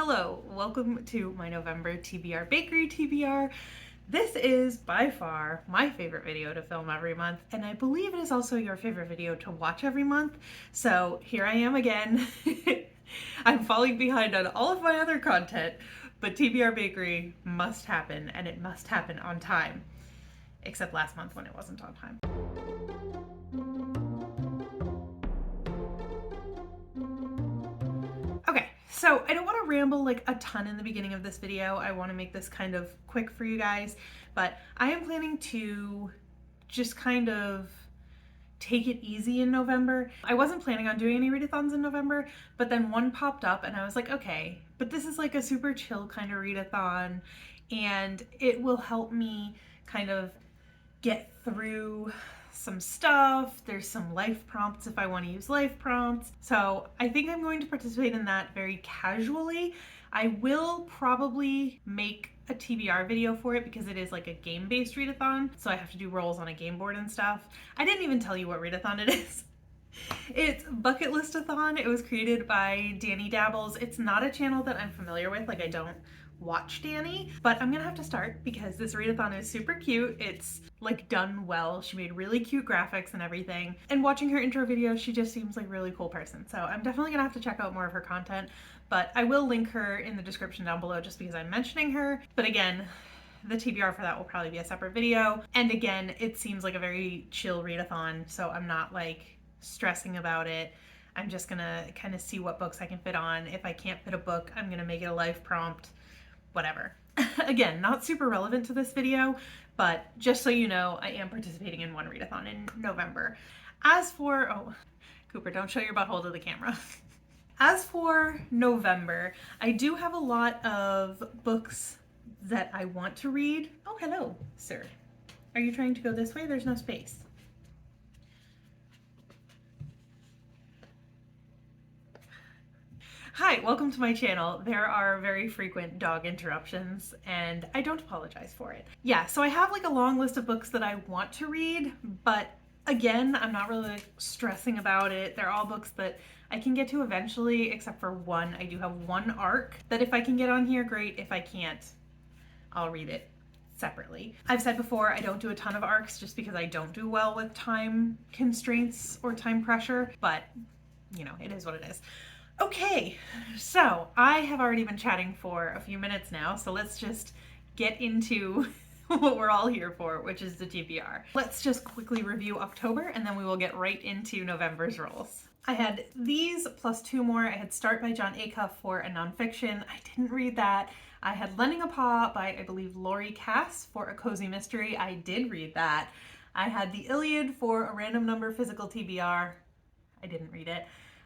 Hello, welcome to my November TBR Bakery TBR. This is by far my favorite video to film every month, and I believe it is also your favorite video to watch every month. So here I am again. I'm falling behind on all of my other content, but TBR Bakery must happen, and it must happen on time. Except last month when it wasn't on time. Okay, so I don't want to ramble like a ton in the beginning of this video. I want to make this kind of quick for you guys, but I am planning to just kind of take it easy in November. I wasn't planning on doing any readathons in November, but then one popped up and I was like, okay, but this is like a super chill kind of readathon and it will help me kind of get through some stuff. There's some life prompts if I want to use life prompts. So I think I'm going to participate in that very casually. I will probably make a TBR video for it because it is like a game-based readathon. So I have to do rolls on a game board and stuff. I didn't even tell you what readathon it is. It's Bucket Listathon. It was created by Danny Dabbles. It's not a channel that I'm familiar with. Like I don't watch Danny, but I'm gonna have to start because this readathon is super cute. It's like done well. She made really cute graphics and everything. And watching her intro video, she just seems like a really cool person. So I'm definitely gonna have to check out more of her content, but I will link her in the description down below just because I'm mentioning her. But again, the TBR for that will probably be a separate video. And again, it seems like a very chill readathon, so I'm not like stressing about it. I'm just gonna kind of see what books I can fit on. If I can't fit a book, I'm gonna make it a life prompt. Whatever. Again, not super relevant to this video, but just so you know, I am participating in one readathon in November. As for, oh, Cooper, don't show your butthole to the camera. As for November, I do have a lot of books that I want to read. Oh, hello, sir. Are you trying to go this way? There's no space. Hi, welcome to my channel. There are very frequent dog interruptions and I don't apologize for it. Yeah, so I have like a long list of books that I want to read, but again, I'm not really like stressing about it. They're all books that I can get to eventually, except for one. I do have one arc that if I can get on here, great. If I can't, I'll read it separately. I've said before, I don't do a ton of arcs just because I don't do well with time constraints or time pressure, but you know, it is what it is. Okay, so I have already been chatting for a few minutes now, so let's just get into what we're all here for, which is the TBR. Let's just quickly review October and then we will get right into November's rolls. I had these plus two more. I had Start by John Acuff for a nonfiction. I didn't read that. I had Lending a Paw by, I believe, Laurie Cass for a cozy mystery. I did read that. I had The Iliad for a random number physical TBR. I didn't read it.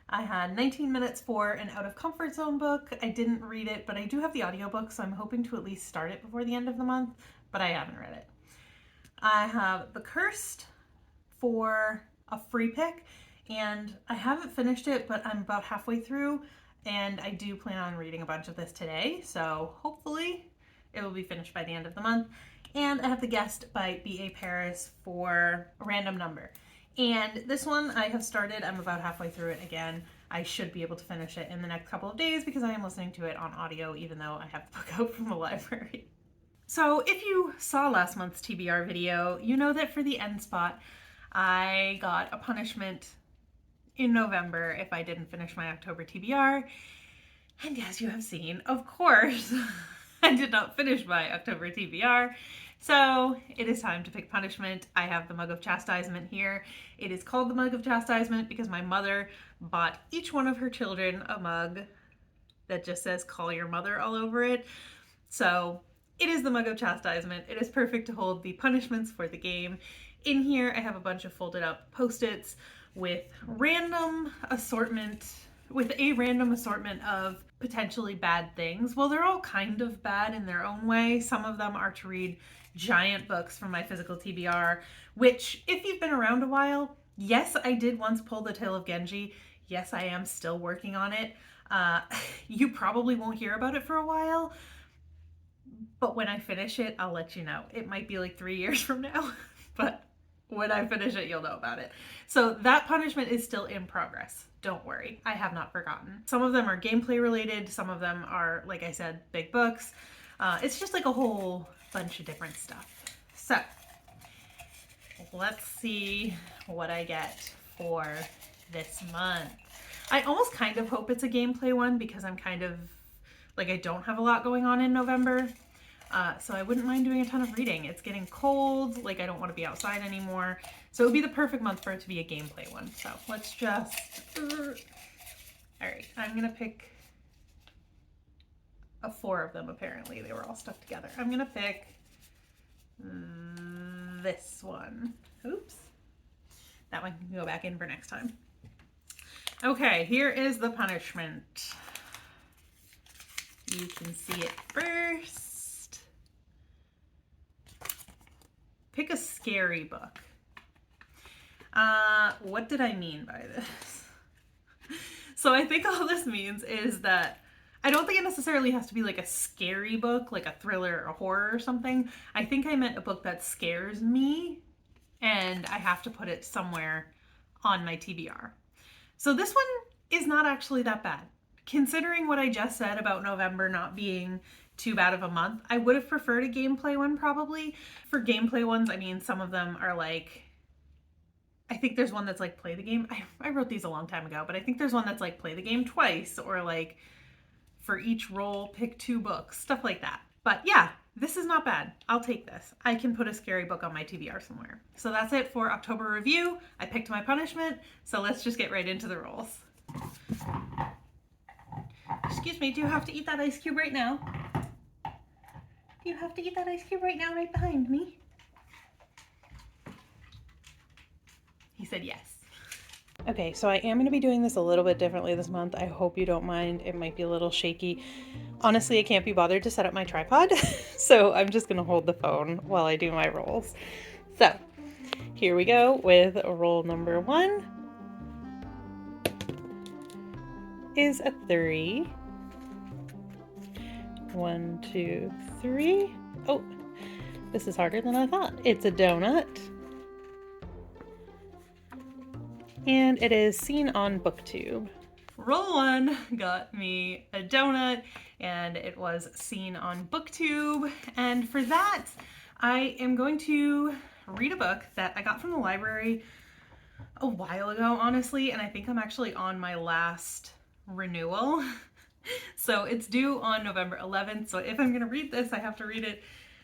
I had 19 minutes for an out of comfort zone book. I didn't read it, but I do have the audiobook, so I'm hoping to at least start it before the end of the month, but I haven't read it. I have The Cursed for a free pick, and I haven't finished it, but I'm about halfway through, and I do plan on reading a bunch of this today, so hopefully it will be finished by the end of the month. And I have The Guest by B.A. Paris for a random number. And this one I have started. I'm about halfway through it again. I should be able to finish it in the next couple of days because I am listening to it on audio even though I have the book out from the library. So if you saw last month's TBR video, you know that for the end spot, I got a punishment in November if I didn't finish my October TBR. And as you have seen, of course, I did not finish my October TBR. So it is time to pick punishment. I have the Mug of Chastisement here. It is called the Mug of Chastisement because my mother bought each one of her children a mug that just says "Call your mother" all over it. So it is the Mug of Chastisement. It is perfect to hold the punishments for the game. In here I have a bunch of folded up Post-its with a random assortment of potentially bad things. Well, they're all kind of bad in their own way. Some of them are to read giant books from my physical TBR, which if you've been around a while, yes, I did once pull The Tale of Genji. Yes, I am still working on it. You probably won't hear about it for a while, but when I finish it, I'll let you know. It might be like 3 years from now, but When I finish it, you'll know about it. So that punishment is still in progress. Don't worry, I have not forgotten. Some of them are gameplay related, some of them are, like I said, big books. It's just like a whole bunch of different stuff. So let's see what I get for this month. I almost kind of hope it's a gameplay one because I'm kind of like, I don't have a lot going on in November. So I wouldn't mind doing a ton of reading. It's getting cold, like I don't want to be outside anymore. So it would be the perfect month for it to be a gameplay one. So let's just, all right, I'm gonna pick 4 of them apparently. They were all stuck together. I'm gonna pick this one. Oops. That one can go back in for next time. Okay, here is the punishment. You can see it first. Pick a scary book. What did I mean by this? So I think all this means is that I don't think it necessarily has to be like a scary book, like a thriller or a horror or something. I think I meant a book that scares me and I have to put it somewhere on my TBR. So this one is not actually that bad. Considering what I just said about November not being too bad of a month, I would have preferred a gameplay one probably. For gameplay ones, I mean, some of them are like, I think there's one that's like play the game. I wrote these a long time ago, but I think there's one that's like play the game twice, or like for each roll, pick 2 books, stuff like that. But yeah, this is not bad. I'll take this. I can put a scary book on my TBR somewhere. So that's it for October review. I picked my punishment, so let's just get right into the rolls. Excuse me, do you have to eat that ice cube right now? Do you have to eat that ice cube right now, right behind me? He said yes. Okay, so I am going to be doing this a little bit differently this month. I hope you don't mind. It might be a little shaky. Honestly, I can't be bothered to set up my tripod, so I'm just going to hold the phone while I do my rolls. So, here we go with roll number 1. Is a 3. 1, 2, 3. Oh, this is harder than I thought. It's a donut. And it is seen on BookTube. Roll 1 got me a donut, and it was seen on BookTube. And for that, I am going to read a book that I got from the library a while ago, honestly, and I think I'm actually on my last renewal. So it's due on November 11th. So if I'm going to read this, I have to read it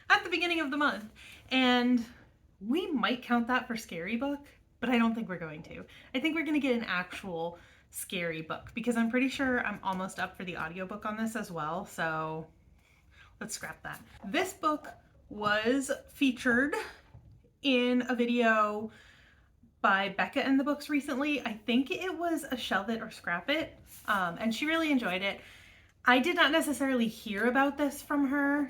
at the beginning of the month. And we might count that for scary book, but I don't think we're going to. I think we're going to get an actual scary book because I'm pretty sure I'm almost up for the audiobook on this as well. So let's scrap that. This book was featured in a video by Becca and the Books recently. I think it was a Shelve It or Scrap It, and she really enjoyed it. I did not necessarily hear about this from her,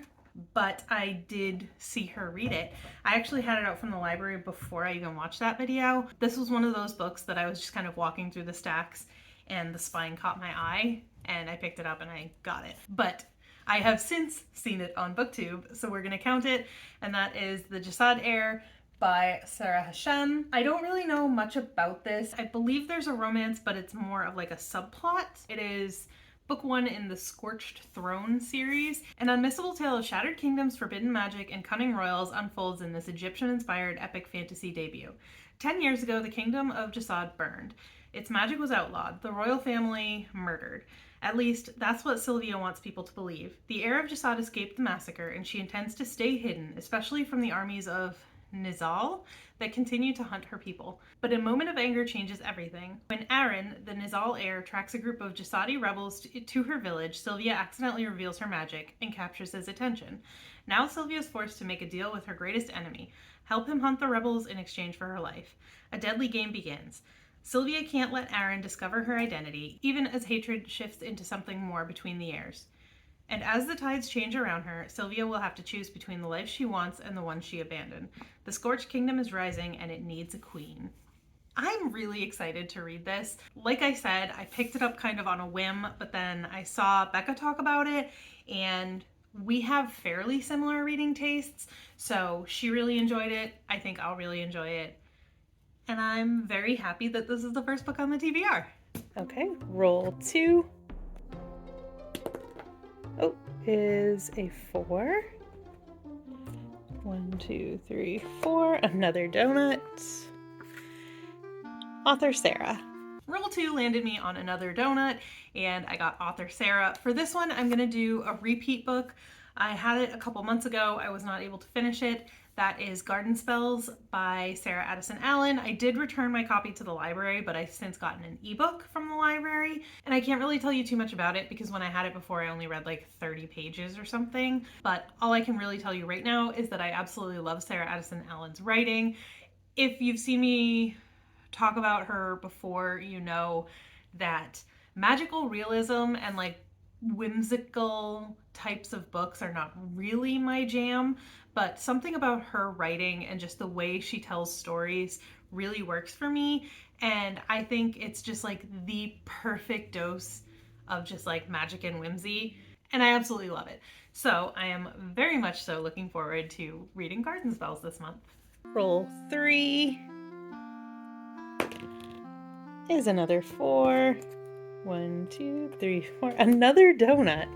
but I did see her read it. I actually had it out from the library before I even watched that video. This was one of those books that I was just kind of walking through the stacks and the spine caught my eye and I picked it up and I got it. But I have since seen it on BookTube, so we're gonna count it, and that is The Jasad Heir by Sarah Hashem. I don't really know much about this. I believe there's a romance, but it's more of like a subplot. It is book 1 in the Scorched Throne series. An unmissable tale of shattered kingdoms, forbidden magic, and cunning royals unfolds in this Egyptian-inspired epic fantasy debut. 10 years ago, the kingdom of Jasad burned. Its magic was outlawed, the royal family murdered. At least, that's what Sylvia wants people to believe. The heir of Jasad escaped the massacre, and she intends to stay hidden, especially from the armies of Nizal that continue to hunt her people. But a moment of anger changes everything. When Aaron, the Nizal heir, tracks a group of Jasadi rebels to her village, Sylvia accidentally reveals her magic and captures his attention. Now Sylvia is forced to make a deal with her greatest enemy, help him hunt the rebels in exchange for her life. A deadly game begins. Sylvia can't let Aaron discover her identity, even as hatred shifts into something more between the heirs. And as the tides change around her, Sylvia will have to choose between the life she wants and the one she abandoned. The Scorched Kingdom is rising and it needs a queen. I'm really excited to read this. Like I said, I picked it up kind of on a whim, but then I saw Becca talk about it and we have fairly similar reading tastes. So she really enjoyed it. I think I'll really enjoy it. and I'm very happy that this is the first book on the TBR. Okay, roll 2. Oh, is a 4. 1, 2, 3, 4. Another donut. Author Sarah. Roll 2 landed me on another donut, and I got author Sarah. For this one, I'm gonna do a repeat book. I had it a couple months ago. I was not able to finish it. That is Garden Spells by Sarah Addison Allen. I did return my copy to the library, but I've since gotten an ebook from the library. And I can't really tell you too much about it because when I had it before, I only read like 30 pages or something. But all I can really tell you right now is that I absolutely love Sarah Addison Allen's writing. If you've seen me talk about her before, you know that magical realism and like whimsical types of books are not really my jam, but something about her writing and just the way she tells stories really works for me. And I think it's just like the perfect dose of just like magic and whimsy. And I absolutely love it. So I am very much so looking forward to reading Garden Spells this month. Roll 3. Is another 4. 1, 2, 3, 4. Another donut.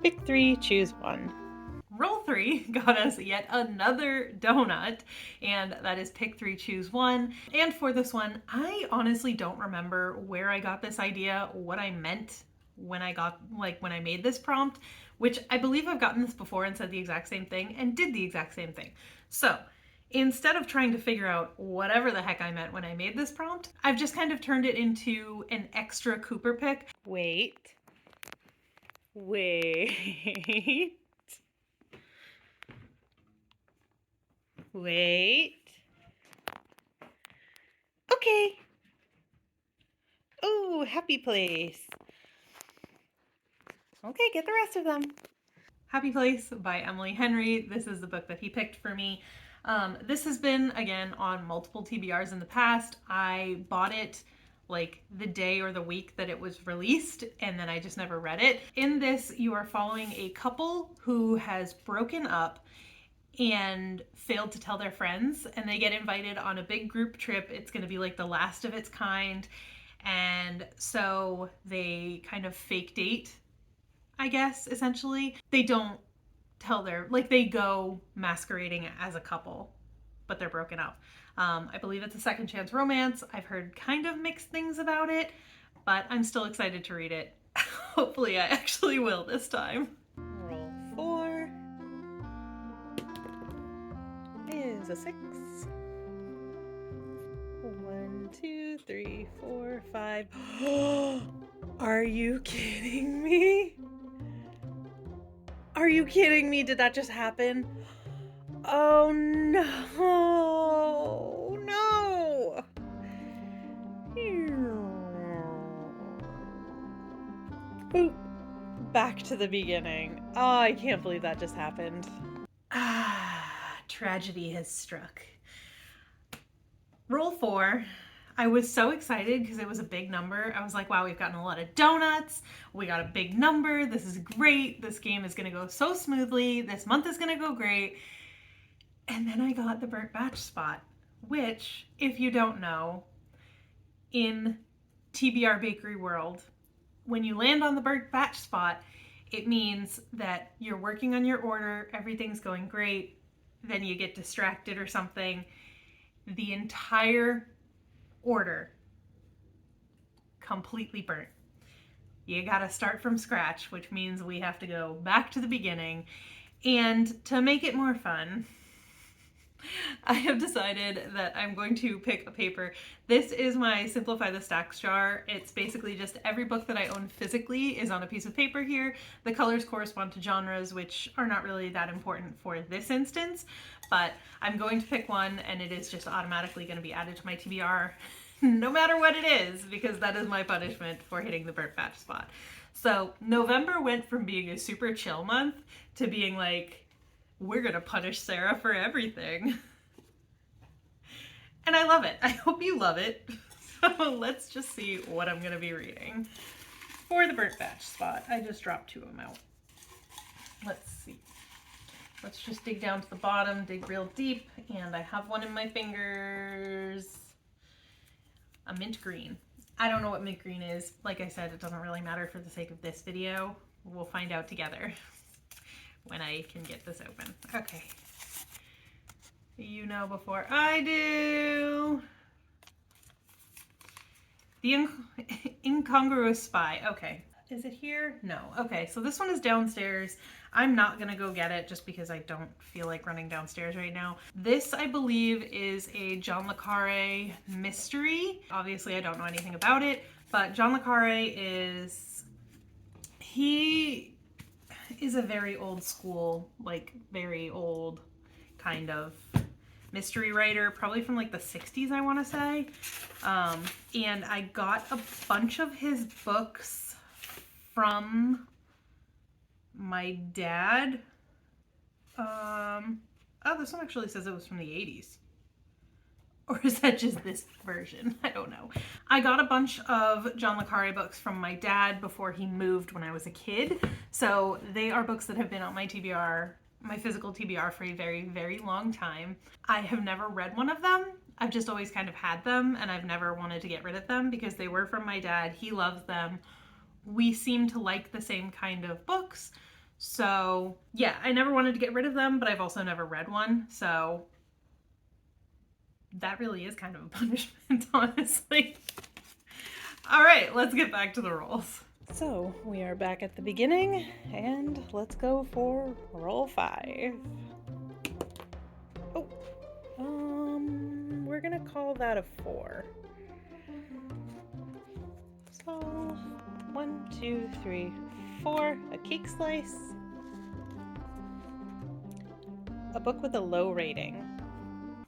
Pick 3, choose 1. Roll 3 got us yet another donut, and that is pick 3, choose 1. And for this one, I honestly don't remember where I got this idea, what I meant when I made this prompt, which I believe I've gotten this before and said the exact same thing and did the exact same thing. So instead of trying to figure out whatever the heck I meant when I made this prompt, I've just kind of turned it into an extra Cooper pick. Wait. Wait. Okay. Oh, Happy Place. Okay, get the rest of them. Happy Place by Emily Henry. This is the book that he picked for me. This has been, again, on multiple TBRs in the past. I bought it like the day or the week that it was released, and then I just never read it. In this, you are following a couple who has broken up and failed to tell their friends, and they get invited on a big group trip. It's going to be like the last of its kind, and so they kind of fake date, I guess, essentially. They don't tell they go masquerading as a couple, but they're broken up. I believe it's a second chance romance. I've heard kind of mixed things about it, but I'm still excited to read it. Hopefully I actually will this time. Roll 4. Is a 6. 1, 2, 3, 4, 5. Are you kidding me? Are you kidding me? Did that just happen? Oh no! No! Boop. Back to the beginning. Oh, I can't believe that just happened. Tragedy has struck. Roll 4. I was so excited because it was a big number. I was like, wow, we've gotten a lot of donuts. We got a big number. This is great. This game is going to go so smoothly. This month is going to go great. And then I got the burnt batch spot, which, if you don't know, in TBR Bakery world, when you land on the burnt batch spot, it means that you're working on your order, everything's going great, then you get distracted or something. The entire order completely burnt. You gotta start from scratch, which means we have to go back to the beginning. And to make it more fun, I have decided that I'm going to pick a paper. This is my Simplify the Stacks jar. It's basically just every book that I own physically is on a piece of paper here. The colors correspond to genres, which are not really that important for this instance, but I'm going to pick one and it is just automatically going to be added to my TBR no matter what it is, because that is my punishment for hitting the burnt batch spot. So November went from being a super chill month to being like, we're gonna punish Sarah for everything. And I love it. I hope you love it. So let's just see what I'm gonna be reading. For the burnt batch spot, I just dropped 2 of them out. Let's see. Let's just dig down to the bottom, dig real deep, and I have one in my fingers. A mint green. I don't know what mint green is. Like I said, it doesn't really matter for the sake of this video. We'll find out together when I can get this open. Okay. You know before I do. The Incongruous Spy. Okay. Is it here? No. Okay, so this one is downstairs. I'm not gonna go get it just because I don't feel like running downstairs right now. This, I believe, is a John le Carré mystery. Obviously, I don't know anything about it, but John le Carré he is a very old school, like very old kind of mystery writer, probably from like the 60s, I want to say. And I got a bunch of his books from my dad. Oh, this one actually says it was from the 80s. Or is that just this version? I don't know. I got a bunch of John le Carré books from my dad before he moved when I was a kid. So they are books that have been on my TBR, my physical TBR, for a very, very long time. I have never read one of them. I've just always kind of had them, and I've never wanted to get rid of them because they were from my dad. He loves them. We seem to like the same kind of books. So yeah, I never wanted to get rid of them, but I've also never read one. So that really is kind of a punishment, honestly. All right, let's get back to the rolls. So we are back at the beginning, and let's go for roll 5. Oh, we're gonna call that a 4. So 1, 2, 3, 4. A cake slice. A book with a low rating.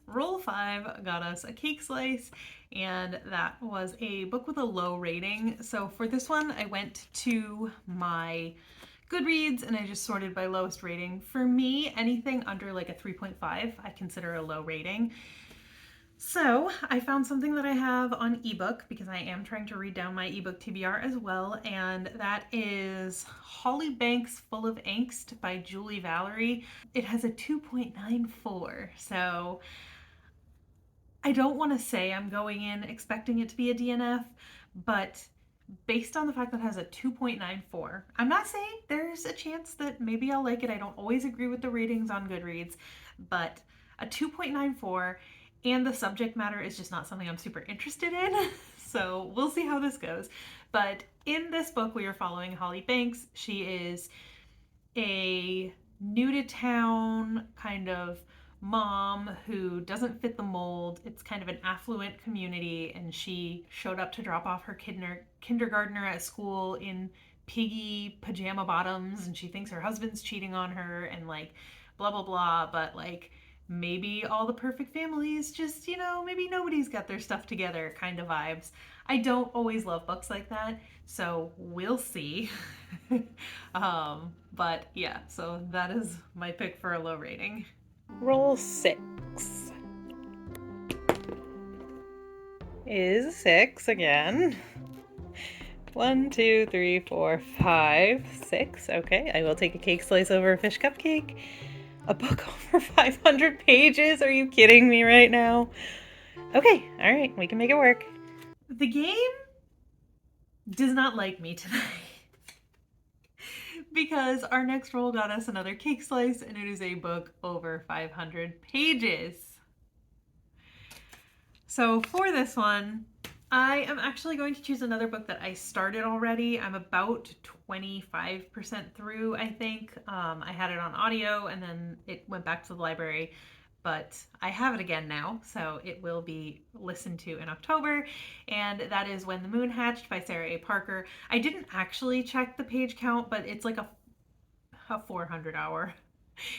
Roll 5 got us a cake slice, and that was a book with a low rating. So for this one, I went to my Goodreads and I just sorted by lowest rating. For me, anything under like a 3.5, I consider a low rating. So I found something that I have on ebook because I am trying to read down my ebook TBR as well, and that is Holly Banks Full of Angst by Julie Valerie. It has a 2.94, so I don't want to say I'm going in expecting it to be a DNF, but based on the fact that it has a 2.94, I'm not saying there's a chance that maybe I'll like it. I don't always agree with the ratings on Goodreads, but a 2.94, and the subject matter is just not something I'm super interested in. So we'll see how this goes. But in this book, we are following Holly Banks. She is a new to town kind of mom who doesn't fit the mold. It's kind of an affluent community, and she showed up to drop off her kindergartner at school in piggy pajama bottoms, and she thinks her husband's cheating on her, and like blah blah blah. But like maybe all the perfect families just, maybe nobody's got their stuff together kind of vibes. I don't always love books like that, so we'll see. But yeah, so that is my pick for a low rating. Roll 6 is 6 again. 1, 2, 3, 4, 5, 6. Okay, I will take a cake slice over a fish cupcake. A book over 500 pages? Are you kidding me right now? Okay, all right, we can make it work. The game does not like me tonight. Because our next roll got us another cake slice, and it is a book over 500 pages. So for this one, I am actually going to choose another book that I started already. I'm about 25% through, I think. I had it on audio and then it went back to the library, but I have it again now, so it will be listened to in October, and that is When the Moon Hatched by Sarah A. Parker. I didn't actually check the page count, but it's like a 400 hour.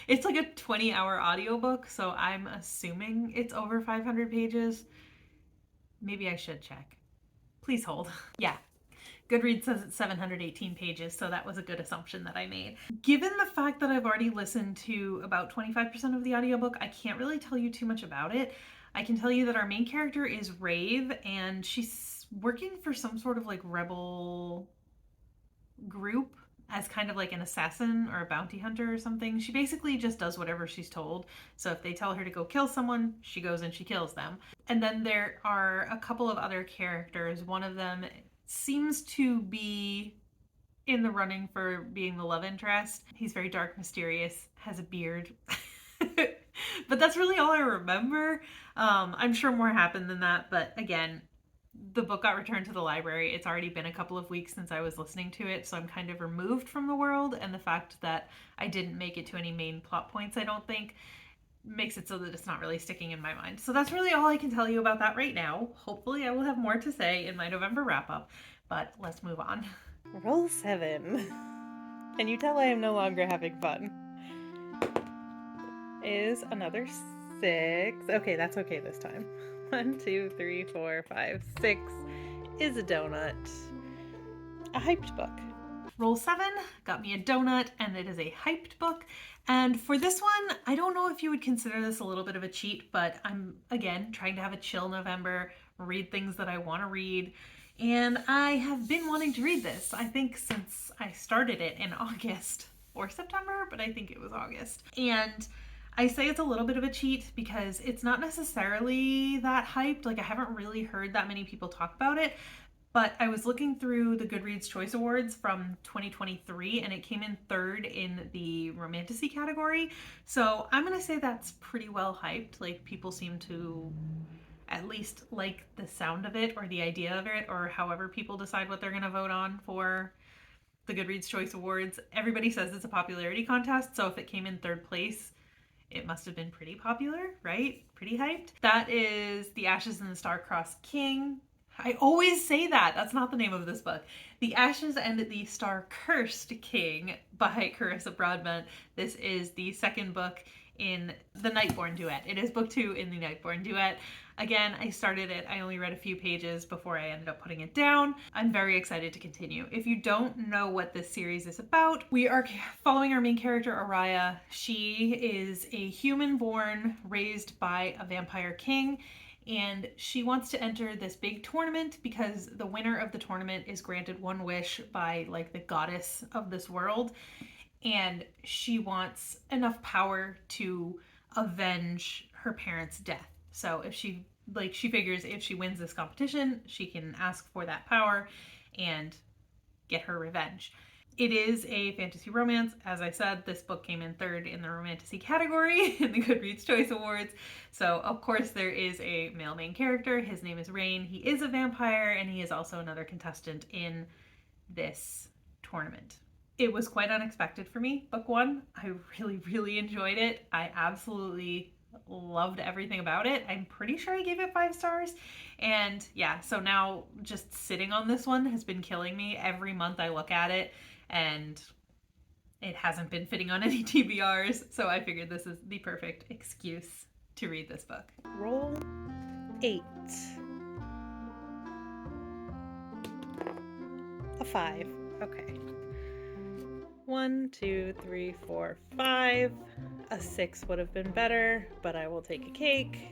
It's like a 20-hour audiobook, so I'm assuming it's over 500 pages. Maybe I should check. Please hold. Yeah. Goodreads says it's 718 pages, so that was a good assumption that I made. Given the fact that I've already listened to about 25% of the audiobook, I can't really tell you too much about it. I can tell you that our main character is Rave, and she's working for some sort of like rebel group, as kind of like an assassin or a bounty hunter or something. She basically just does whatever she's told. So if they tell her to go kill someone, she goes and she kills them. And then there are a couple of other characters. One of them seems to be in the running for being the love interest. He's very dark, mysterious, has a beard. But that's really all I remember. I'm sure more happened than that, but again, the book got returned to the library. It's already been a couple of weeks since I was listening to it, so I'm kind of removed from the world, and the fact that I didn't make it to any main plot points, I don't think, makes it so that it's not really sticking in my mind. So that's really all I can tell you about that right now. Hopefully, I will have more to say in my November wrap up, but let's move on. Roll 7. Can you tell I am no longer having fun? Is another 6. Okay, that's okay this time. 1, 2, 3, 4, 5, 6 is a donut. A hyped book. Roll 7 got me a donut, and it is a hyped book. And for this one, I don't know if you would consider this a little bit of a cheat, but I'm, again, trying to have a chill November, read things that I want to read. And I have been wanting to read this, I think, since I started it in August or September, but I think it was August. And I say it's a little bit of a cheat because it's not necessarily that hyped. Like, I haven't really heard that many people talk about it. But I was looking through the Goodreads Choice Awards from 2023, and it came in third in the romantasy category. So I'm going to say that's pretty well hyped. Like, people seem to at least like the sound of it or the idea of it, or however people decide what they're going to vote on for the Goodreads Choice Awards. Everybody says it's a popularity contest, so if it came in third place, it must have been pretty popular, right? Pretty hyped. That is The Ashes and the Star-Crossed King. I always say that. That's not the name of this book. The Ashes and the Star-Cursed King by Carissa Broadbent. This is the second book in the Nightborn duet. It is book 2 in the Nightborn duet. Again, I started it. I only read a few pages before I ended up putting it down. I'm very excited to continue. If you don't know what this series is about, we are following our main character, Araya. She is a human born, raised by a vampire king, and she wants to enter this big tournament because the winner of the tournament is granted one wish by like the goddess of this world, and she wants enough power to avenge her parents' death. So if she figures if she wins this competition, she can ask for that power and get her revenge. It is a fantasy romance. As I said, this book came in third in the romantasy category in the Goodreads Choice Awards. So, of course, there is a male main character. His name is Rain. He is a vampire, and he is also another contestant in this tournament. It was quite unexpected for me, book 1. I really, really enjoyed it. I absolutely loved everything about it. I'm pretty sure I gave it 5 stars. And yeah, so now just sitting on this one has been killing me. Every month I look at it, and it hasn't been fitting on any TBRs, so I figured this is the perfect excuse to read this book. Roll 8. A 5. Okay. 1, 2, 3, 4, 5. A 6 would have been better, but I will take a cake.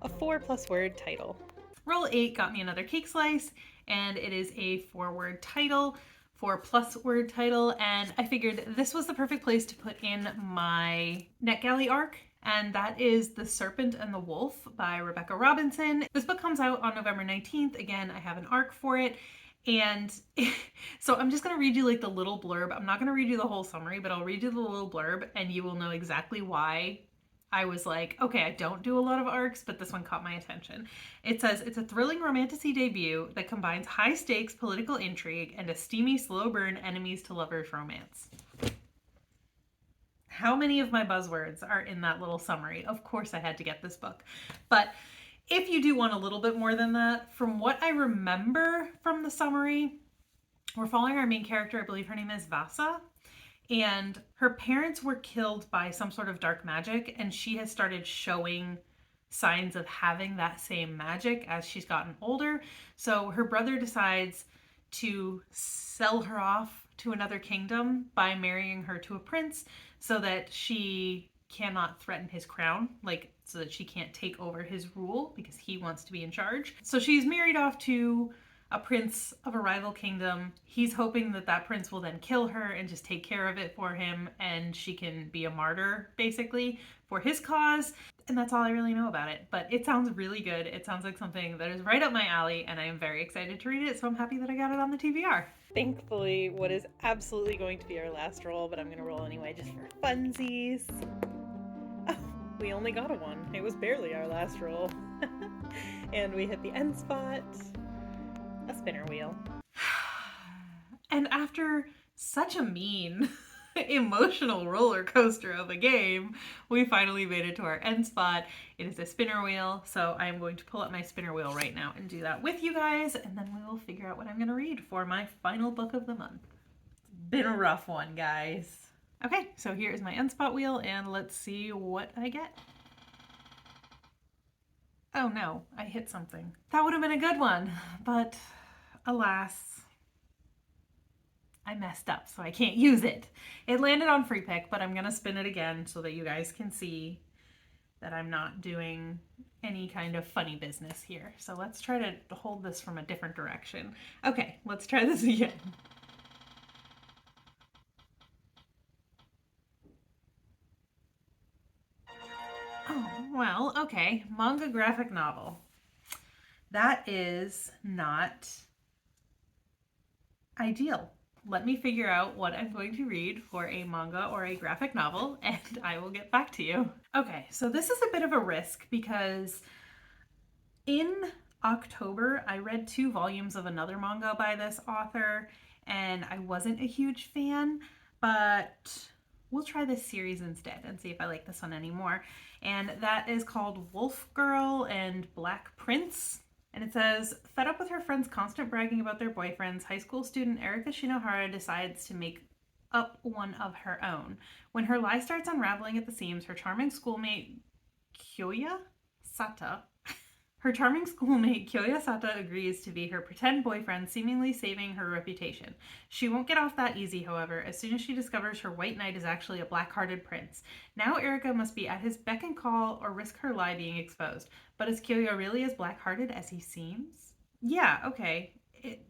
A 4+ word title. Roll 8 got me another cake slice, and it is a 4-word title, 4+ word title, and I figured this was the perfect place to put in my NetGalley arc, and that is The Serpent and the Wolf by Rebecca Robinson. This book comes out on November 19th. Again, I have an arc for it. And so I'm just going to read you like the little blurb. I'm not going to read you the whole summary, but I'll read you the little blurb and you will know exactly why I was like, okay, I don't do a lot of arcs, but this one caught my attention. It says, it's a thrilling romantasy debut that combines high stakes political intrigue and a steamy slow burn enemies to lovers romance. How many of my buzzwords are in that little summary? Of course I had to get this book. But if you do want a little bit more than that, from what I remember from the summary, we're following our main character. I believe her name is Vasa, and her parents were killed by some sort of dark magic, and she has started showing signs of having that same magic as she's gotten older. So her brother decides to sell her off to another kingdom by marrying her to a prince so that she cannot threaten his crown, like so that she can't take over his rule because he wants to be in charge. So she's married off to a prince of a rival kingdom. He's hoping that that prince will then kill her and just take care of it for him, and she can be a martyr, basically, for his cause. And that's all I really know about it. But it sounds really good. It sounds like something that is right up my alley, and I am very excited to read it, so I'm happy that I got it on the TBR. Thankfully, what is absolutely going to be our last roll, but I'm going to roll anyway just for funsies. Oh, we only got a 1. It was barely our last roll. And we hit the end spot. A spinner wheel. And after such a mean, emotional roller coaster of a game, we finally made it to our end spot. It is a spinner wheel, so I'm going to pull up my spinner wheel right now and do that with you guys, and then we will figure out what I'm going to read for my final book of the month. It's been a rough one, guys. Okay, so here is my end spot wheel, and let's see what I get. Oh no, I hit something. That would have been a good one, but alas, I messed up, so I can't use it. It landed on free pick, but I'm gonna spin it again so that you guys can see that I'm not doing any kind of funny business here. So let's try to hold this from a different direction. Okay, let's try this again. Oh, well, okay. Manga graphic novel. That is not ideal. Let me figure out what I'm going to read for a manga or a graphic novel, and I will get back to you. Okay, so this is a bit of a risk because in October, I read 2 volumes of another manga by this author, and I wasn't a huge fan, but we'll try this series instead and see if I like this one anymore. And that is called Wolf Girl and Black Prince. And it says, fed up with her friends' constant bragging about their boyfriends, high school student Erika Shinohara decides to make up one of her own. When her lie starts unraveling at the seams, her charming schoolmate Kyoya Sata agrees to be her pretend boyfriend, seemingly saving her reputation. She won't get off that easy, however, as soon as she discovers her white knight is actually a black-hearted prince. Now Erika must be at his beck and call or risk her lie being exposed. But is Kyoya really as black-hearted as he seems? Yeah, okay. It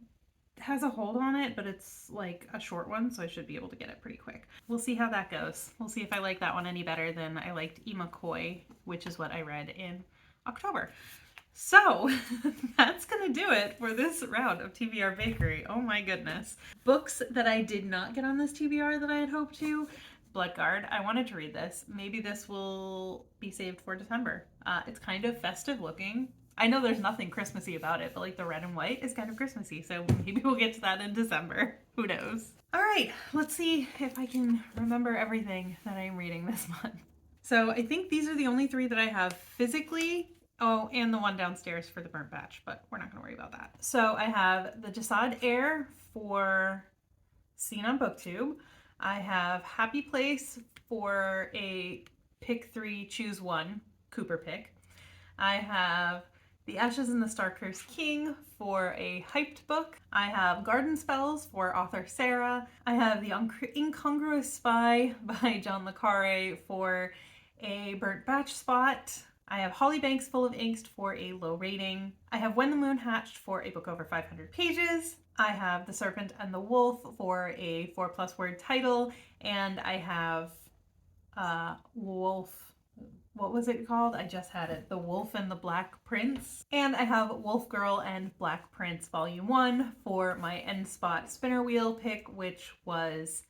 has a hold on it, but it's like a short one, so I should be able to get it pretty quick. We'll see how that goes. We'll see if I like that one any better than I liked Imakoi, which is what I read in October. So that's going to do it for this round of TBR Bakery. Oh my goodness. Books that I did not get on this TBR that I had hoped to. Bloodguard. I wanted to read this. Maybe this will be saved for December. It's kind of festive looking. I know there's nothing Christmassy about it, but like the red and white is kind of Christmassy, so maybe we'll get to that in December. Who knows? All right, let's see if I can remember everything that I'm reading this month. So I think these are the only 3 that I have physically. Oh, and the one downstairs for the burnt batch, but we're not going to worry about that. So I have the Jasad Air for Seen on BookTube. I have Happy Place for a pick 3, choose 1 Cooper pick. I have The Ashes and the Star-Cursed King for a hyped book. I have Garden Spells for author Sarah. I have The Incongruous Spy by John le Carre for a burnt batch spot. I have Hollybanks Full of Angst for a low rating. I have When the Moon Hatched for a book over 500 pages. I have The Serpent and the Wolf for a 4+ word title. And I have Wolf, what was it called? I just had it. The Wolf and the Black Prince. And I have Wolf Girl and Black Prince Volume 1 for my end spot spinner wheel pick, which was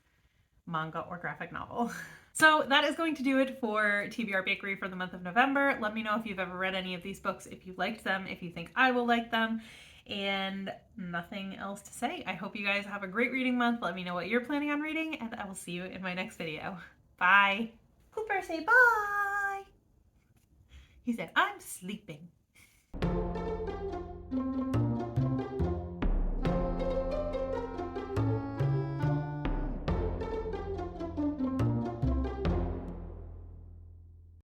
manga or graphic novel. So that is going to do it for TBR Bakery for the month of November. Let me know if you've ever read any of these books, if you liked them, if you think I will like them, and nothing else to say. I hope you guys have a great reading month. Let me know what you're planning on reading, and I will see you in my next video. Bye. Cooper, say bye. He said, I'm sleeping.